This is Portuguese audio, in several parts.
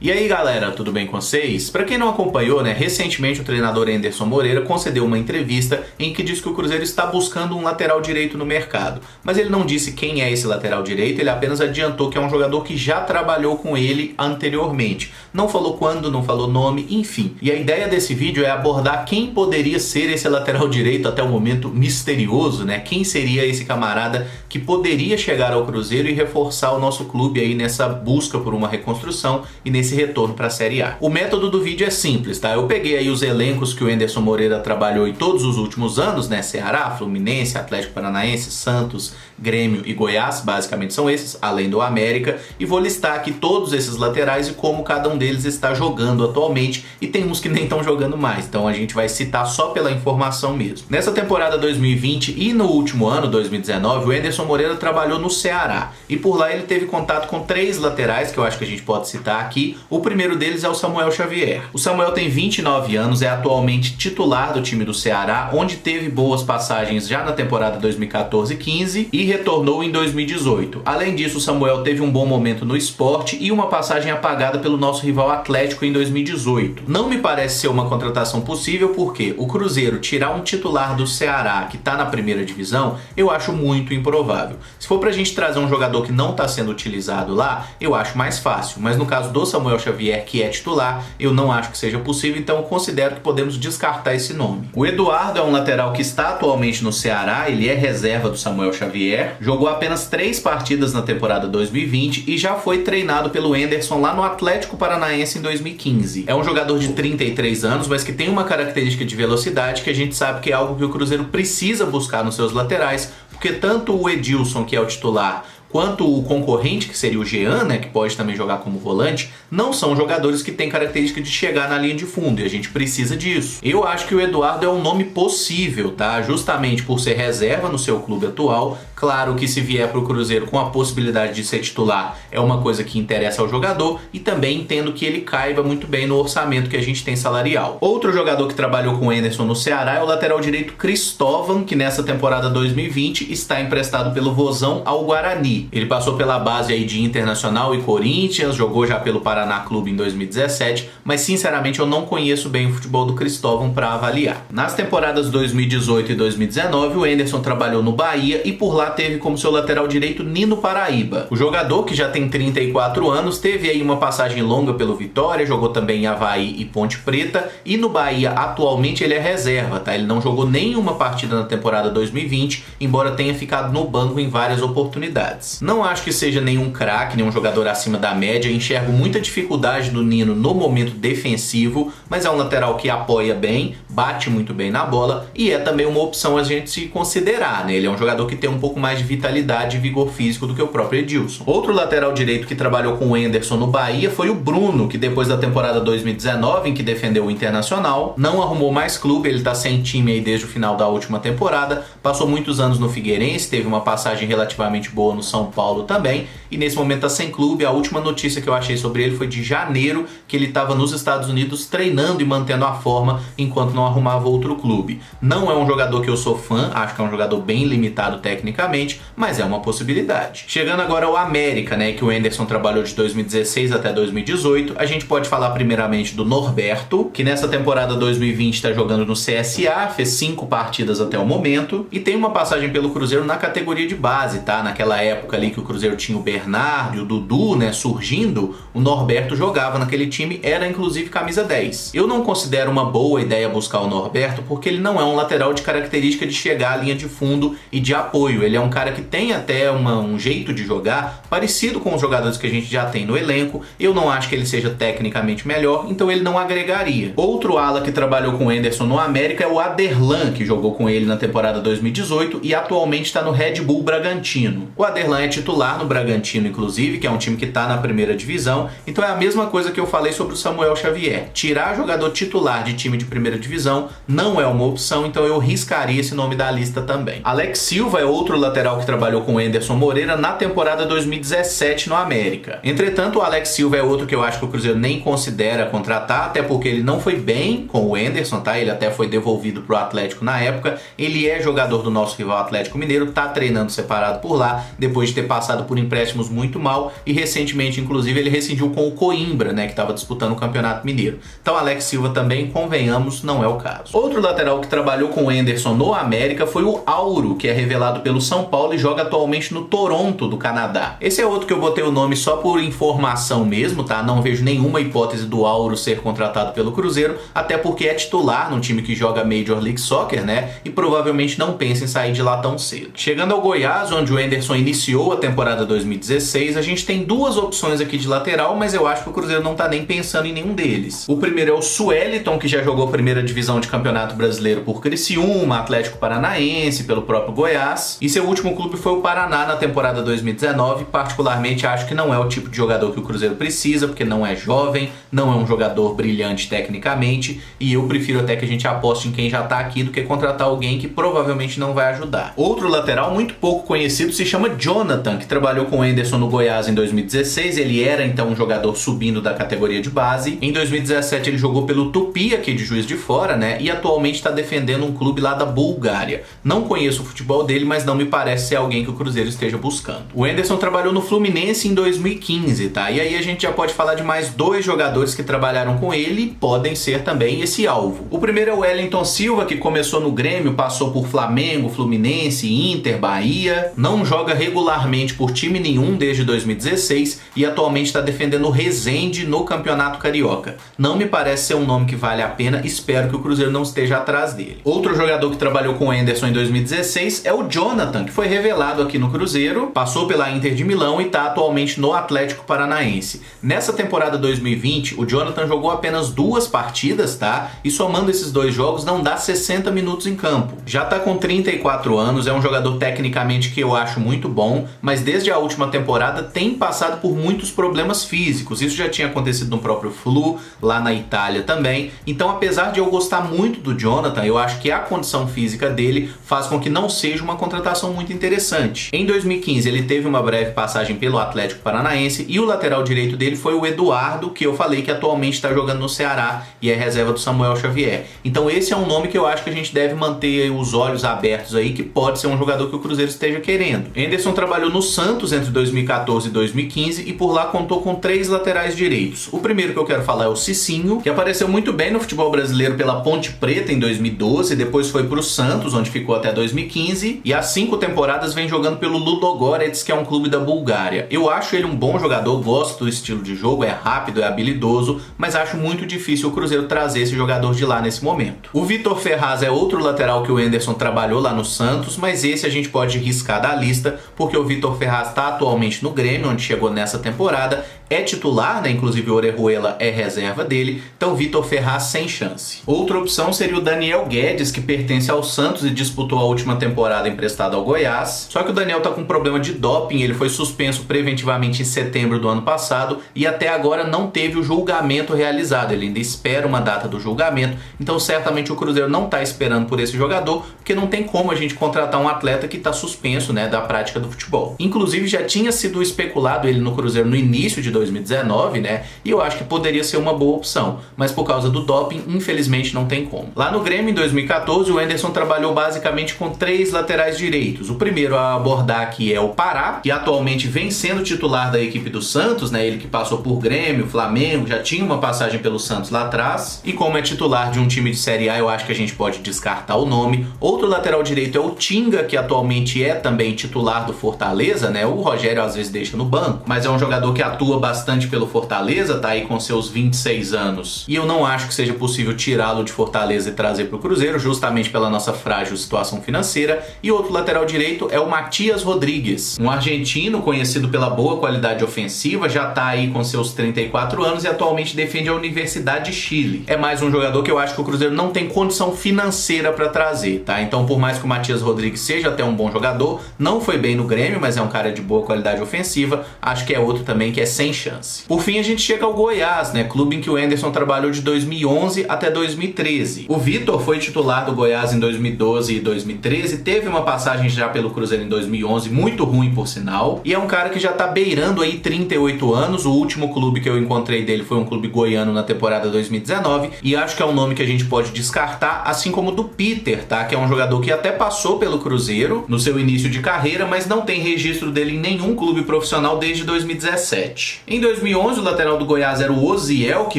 E aí galera, tudo bem com vocês? Pra quem não acompanhou, recentemente o treinador Anderson Moreira concedeu uma entrevista em que diz que o Cruzeiro está buscando um lateral direito no mercado. Mas ele não disse quem é esse lateral direito, ele apenas adiantou que é um jogador que já trabalhou com ele anteriormente. Não falou quando, não falou nome, enfim. E a ideia desse vídeo é abordar quem poderia ser esse lateral direito até o momento misterioso, Quem seria esse camarada que poderia chegar ao Cruzeiro e reforçar o nosso clube aí nessa busca por uma reconstrução e nesse retorno para a Série A. O método do vídeo é simples, tá? Eu peguei aí os elencos que o Anderson Moreira trabalhou em todos os últimos anos, Ceará, Fluminense, Atlético Paranaense, Santos, Grêmio e Goiás, basicamente são esses, além do América, e vou listar aqui todos esses laterais e como cada um deles está jogando atualmente, e tem uns que nem estão jogando mais, então a gente vai citar só pela informação mesmo. Nessa temporada 2020 e no último ano, 2019, o Anderson Moreira trabalhou no Ceará, e por lá ele teve contato com 3 laterais, que eu acho que a gente pode citar aqui. O primeiro deles é o Samuel Xavier. O Samuel tem 29 anos, é atualmente titular do time do Ceará, onde teve boas passagens já na temporada 2014-15 e retornou em 2018. Além disso, o Samuel teve um bom momento no Sport e uma passagem apagada pelo nosso rival Atlético em 2018. Não me parece ser uma contratação possível porque o Cruzeiro tirar um titular do Ceará que está na primeira divisão, eu acho muito improvável. Se for pra gente trazer um jogador que não está sendo utilizado lá, eu acho mais fácil, mas no caso do Samuel Xavier, que é titular, eu não acho que seja possível, então eu considero que podemos descartar esse nome. O Eduardo é um lateral que está atualmente no Ceará, ele é reserva do Samuel Xavier, jogou apenas 3 partidas na temporada 2020 e já foi treinado pelo Anderson lá no Atlético Paranaense em 2015. É um jogador de 33 anos, mas que tem uma característica de velocidade que a gente sabe que é algo que o Cruzeiro precisa buscar nos seus laterais, porque tanto o Edilson, que é o titular, quanto o concorrente, que seria o Jean, que pode também jogar como volante, não são jogadores que têm característica de chegar na linha de fundo, e a gente precisa disso. Eu acho que o Eduardo é um nome possível, tá? Justamente por ser reserva no seu clube atual. Claro que se vier para o Cruzeiro com a possibilidade de ser titular, é uma coisa que interessa ao jogador, e também entendo que ele caiba muito bem no orçamento que a gente tem salarial. Outro jogador que trabalhou com o Anderson no Ceará é o lateral direito Cristóvão, que nessa temporada 2020 está emprestado pelo Vozão ao Guarani. Ele passou pela base aí de Internacional e Corinthians, jogou já pelo Paraná Clube em 2017, mas sinceramente eu não conheço bem o futebol do Cristóvão para avaliar. Nas temporadas 2018 e 2019, o Anderson trabalhou no Bahia e por lá teve como seu lateral direito Nino Paraíba. O jogador, que já tem 34 anos, teve aí uma passagem longa pelo Vitória, jogou também em Avaí e Ponte Preta, e no Bahia atualmente ele é reserva, tá? Ele não jogou nenhuma partida na temporada 2020, embora tenha ficado no banco em várias oportunidades. Não acho que seja nenhum craque, nenhum jogador acima da média, enxergo muita dificuldade do Nino no momento defensivo, mas é um lateral que apoia bem, bate muito bem na bola e é também uma opção a gente se considerar, Ele é um jogador que tem um pouco mais de vitalidade e vigor físico do que o próprio Edilson. Outro lateral direito que trabalhou com o Anderson no Bahia foi o Bruno, que depois da temporada 2019, em que defendeu o Internacional, não arrumou mais clube, ele tá sem time aí desde o final da última temporada, passou muitos anos no Figueirense, teve uma passagem relativamente boa no São Paulo também, e nesse momento tá sem clube. A última notícia que eu achei sobre ele foi de janeiro, que ele estava nos Estados Unidos treinando e mantendo a forma enquanto não arrumava outro clube. Não é um jogador que eu sou fã, acho que é um jogador bem limitado tecnicamente, mas é uma possibilidade. Chegando agora ao América, que o Anderson trabalhou de 2016 até 2018, a gente pode falar primeiramente do Norberto, que nessa temporada 2020 está jogando no CSA, fez 5 partidas até o momento, e tem uma passagem pelo Cruzeiro na categoria de base, tá? Naquela época ali que o Cruzeiro tinha o Bernardo e o Dudu, surgindo, o Norberto jogava naquele time, era inclusive camisa 10. Eu não considero uma boa ideia buscar o Norberto porque ele não é um lateral de característica de chegar à linha de fundo e de apoio. Ele é um cara que tem até um jeito de jogar parecido com os jogadores que a gente já tem no elenco. Eu não acho que ele seja tecnicamente melhor, então ele não agregaria. Outro ala que trabalhou com o Anderson no América é o Aderlan, que jogou com ele na temporada 2018 e atualmente está no Red Bull Bragantino. O Aderlan é titular no Bragantino, inclusive, que é um time que está na primeira divisão, então é a mesma coisa que eu falei sobre o Samuel Xavier. Tirar jogador titular de time de primeira divisão não é uma opção, então eu riscaria esse nome da lista também. Alex Silva é outro lateral que trabalhou com o Anderson Moreira na temporada 2017 no América. Entretanto, o Alex Silva é outro que eu acho que o Cruzeiro nem considera contratar, até porque ele não foi bem com o Anderson, tá? Ele até foi devolvido pro Atlético na época. Ele é jogador do nosso rival Atlético Mineiro, tá treinando separado por lá, depois de ter passado por empréstimos muito mal, e recentemente, inclusive, ele rescindiu com o Coimbra, né, que estava disputando o Campeonato Mineiro. Então, Alex Silva também, convenhamos, não é o caso. Outro lateral que trabalhou com o Anderson no América foi o Auro, que é revelado pelo São Paulo e joga atualmente no Toronto, do Canadá. Esse é outro que eu botei o nome só por informação mesmo, tá? Não vejo nenhuma hipótese do Auro ser contratado pelo Cruzeiro, até porque é titular num time que joga Major League Soccer, né? E provavelmente não pensa em sair de lá tão cedo. Chegando ao Goiás, onde o Anderson iniciou a temporada 2016, a gente tem duas opções aqui de lateral, mas eu acho que o Cruzeiro não tá nem pensando em nenhum deles. O primeiro é o Sueliton, que já jogou a primeira divisão de Campeonato Brasileiro por Criciúma, Atlético Paranaense, pelo próprio Goiás, e seu último clube foi o Paraná na temporada 2019. Particularmente acho que não é o tipo de jogador que o Cruzeiro precisa, porque não é jovem, não é um jogador brilhante tecnicamente, e eu prefiro até que a gente aposte em quem já tá aqui do que contratar alguém que provavelmente não vai ajudar. Outro lateral muito pouco conhecido se chama Jonathan, que trabalhou com o Anderson no Goiás em 2016. Ele era então um jogador subindo da categoria de base. Em 2017 ele jogou pelo Tupi, aqui de Juiz de Fora, né? E atualmente está defendendo um clube lá da Bulgária. Não conheço o futebol dele, mas não me parece ser alguém que o Cruzeiro esteja buscando. O Anderson trabalhou no Fluminense em 2015, tá? E aí a gente já pode falar de mais dois jogadores que trabalharam com ele e podem ser também esse alvo. O primeiro é o Wellington Silva, que começou no Grêmio, passou por Flamengo, Fluminense, Inter, Bahia, não joga regularmente por time nenhum desde 2016 e atualmente está defendendo o Resende no Campeonato Carioca. Não me parece ser um nome que vale a pena, espero que o Cruzeiro não esteja atrás dele. Outro jogador que trabalhou com o Anderson em 2016 é o Jonathan, que foi revelado aqui no Cruzeiro, passou pela Inter de Milão e está atualmente no Atlético Paranaense. Nessa temporada 2020, o Jonathan jogou apenas 2 partidas, tá? E somando esses 2 jogos não dá 60 minutos em campo. Já tá com 34 anos, é um jogador tecnicamente que eu acho muito bom, mas desde a última temporada tem passado por muitos problemas físicos. Isso já tinha acontecido no próprio Flu, lá na Itália também. Então, apesar de eu gostar muito do Jonathan, eu acho que a condição física dele faz com que não seja uma contratação muito interessante. Em 2015 ele teve uma breve passagem pelo Atlético Paranaense e o lateral direito dele foi o Eduardo, que eu falei que atualmente está jogando no Ceará e é reserva do Samuel Xavier. Então esse é um nome que eu acho que a gente deve manter os olhos abertos aí, que pode ser um jogador que o Cruzeiro esteja querendo. Anderson trabalhou no Santos entre 2014 e 2015 e por lá contou com 3 laterais direitos. O primeiro que eu quero falar é o Cicinho, que apareceu muito bem no futebol brasileiro pela Ponte Preta em 2012, depois foi para o Santos, onde ficou até 2015, e há 5 temporadas vem jogando pelo Ludogorets, que é um clube da Bulgária. Eu acho ele um bom jogador, gosto do estilo de jogo, é rápido, é habilidoso, mas acho muito difícil o Cruzeiro trazer esse jogador de lá nesse momento. O Vitor Ferraz é outro lateral que o Anderson trabalhou lá no Santos, mas esse a gente pode riscar da lista, porque o Vitor Ferraz está atualmente no Grêmio, onde chegou nessa temporada, é titular, né? Inclusive o Orejuela é reserva dele, então Vitor Ferraz sem chance. Outra opção seria o Daniel Guedes, que pertence ao Santos e disputou a última temporada emprestado ao Goiás, só que o Daniel tá com problema de doping, ele foi suspenso preventivamente em setembro do ano passado e até agora não teve o julgamento realizado, ele ainda espera uma data do julgamento, então certamente o Cruzeiro não tá esperando por esse jogador, porque não tem como a gente contratar um atleta que tá suspenso, né, da prática do futebol. Inclusive já tinha sido especulado ele no Cruzeiro no início de 2019, né, e eu acho que poderia ser uma boa opção, mas por causa do doping, infelizmente não tem como. Lá no Grêmio, em 2014, o Anderson trabalhou basicamente com 3 laterais direitos. O primeiro a abordar aqui é o Pará, que atualmente vem sendo titular da equipe do Santos, né, ele que passou por Grêmio, Flamengo, já tinha uma passagem pelo Santos lá atrás, e como é titular de um time de Série A, eu acho que a gente pode descartar o nome. Outro lateral direito é o Tinga, que atualmente é também titular do Fortaleza, né, o Rogério às vezes deixa no banco, mas é um jogador que atua bastante pelo Fortaleza, tá aí com seus 26 anos, e eu não acho que seja possível tirá-lo de Fortaleza e trazer para o Cruzeiro, justamente pela nossa frágil situação financeira. E outro lateral direito é o Matias Rodrigues, um argentino conhecido pela boa qualidade ofensiva, já tá aí com seus 34 anos e atualmente defende a Universidade de Chile. É mais um jogador que eu acho que o Cruzeiro não tem condição financeira para trazer, tá? Então, por mais que o Matias Rodrigues seja até um bom jogador, não foi bem no Grêmio, mas é um cara de boa qualidade ofensiva, acho que é outro também que é sem chance. Por fim, a gente chega ao Goiás, né? Clube em que o Anderson trabalhou de 2011 até 2013. O Vitor foi titular do Goiás em 2012 e 2013, teve uma passagem passagem já pelo Cruzeiro em 2011, muito ruim por sinal, e é um cara que já tá beirando aí 38 anos. O último clube que eu encontrei dele foi um clube goiano na temporada 2019, e acho que é um nome que a gente pode descartar, assim como o do Peter, tá? Que é um jogador que até passou pelo Cruzeiro no seu início de carreira, mas não tem registro dele em nenhum clube profissional desde 2017. Em 2011, o lateral do Goiás era o Osiel, que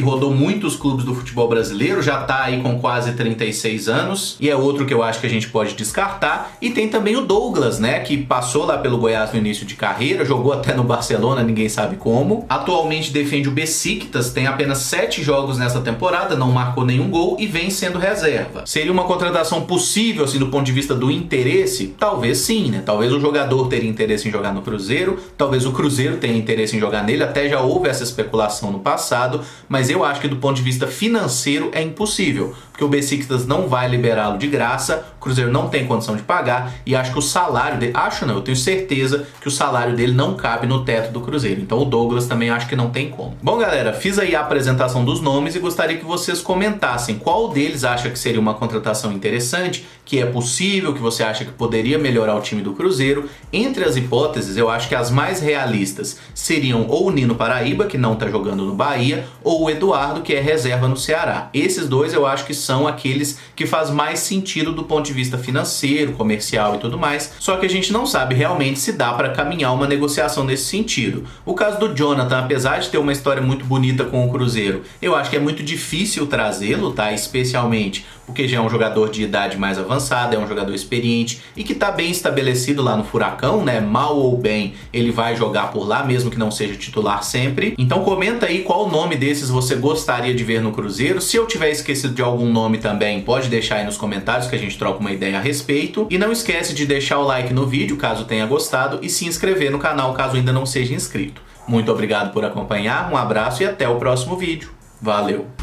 rodou muitos clubes do futebol brasileiro, já tá aí com quase 36 anos, e é outro que eu acho que a gente pode descartar. E tem também o Douglas, né, que passou lá pelo Goiás no início de carreira, jogou até no Barcelona, ninguém sabe como. Atualmente defende o Besiktas, tem apenas 7 jogos nessa temporada, não marcou nenhum gol e vem sendo reserva. Seria uma contratação possível, assim, do ponto de vista do interesse? Talvez sim, né? Talvez o jogador teria interesse em jogar no Cruzeiro, talvez o Cruzeiro tenha interesse em jogar nele, até já houve essa especulação no passado, mas eu acho que do ponto de vista financeiro é impossível, porque o Besiktas não vai liberá-lo de graça, o Cruzeiro não tem condição de pagar, e acho que o salário dele, eu tenho certeza que o salário dele não cabe no teto do Cruzeiro, então o Douglas também acho que não tem como. Bom, galera, fiz aí a apresentação dos nomes e gostaria que vocês comentassem qual deles acha que seria uma contratação interessante, que é possível, que você acha que poderia melhorar o time do Cruzeiro. Entre as hipóteses, eu acho que as mais realistas seriam ou o Nino Paraíba, que não tá jogando no Bahia, ou o Eduardo, que é reserva no Ceará. Esses dois eu acho que são aqueles que faz mais sentido do ponto de vista financeiro, comercial e tudo mais, só que a gente não sabe realmente se dá para caminhar uma negociação nesse sentido. O caso do Jonathan, apesar de ter uma história muito bonita com o Cruzeiro, eu acho que é muito difícil trazê-lo, tá? Especialmente porque já é um jogador de idade mais avançada, é um jogador experiente e que tá bem estabelecido lá no Furacão, né? Mal ou bem, ele vai jogar por lá, mesmo que não seja titular sempre. Então comenta aí qual nome desses você gostaria de ver no Cruzeiro. Se eu tiver esquecido de algum nome também, pode deixar aí nos comentários que a gente troca uma ideia a respeito. E não esquece de deixar o like no vídeo, caso tenha gostado, e se inscrever no canal, caso ainda não seja inscrito. Muito obrigado por acompanhar, um abraço e até o próximo vídeo. Valeu!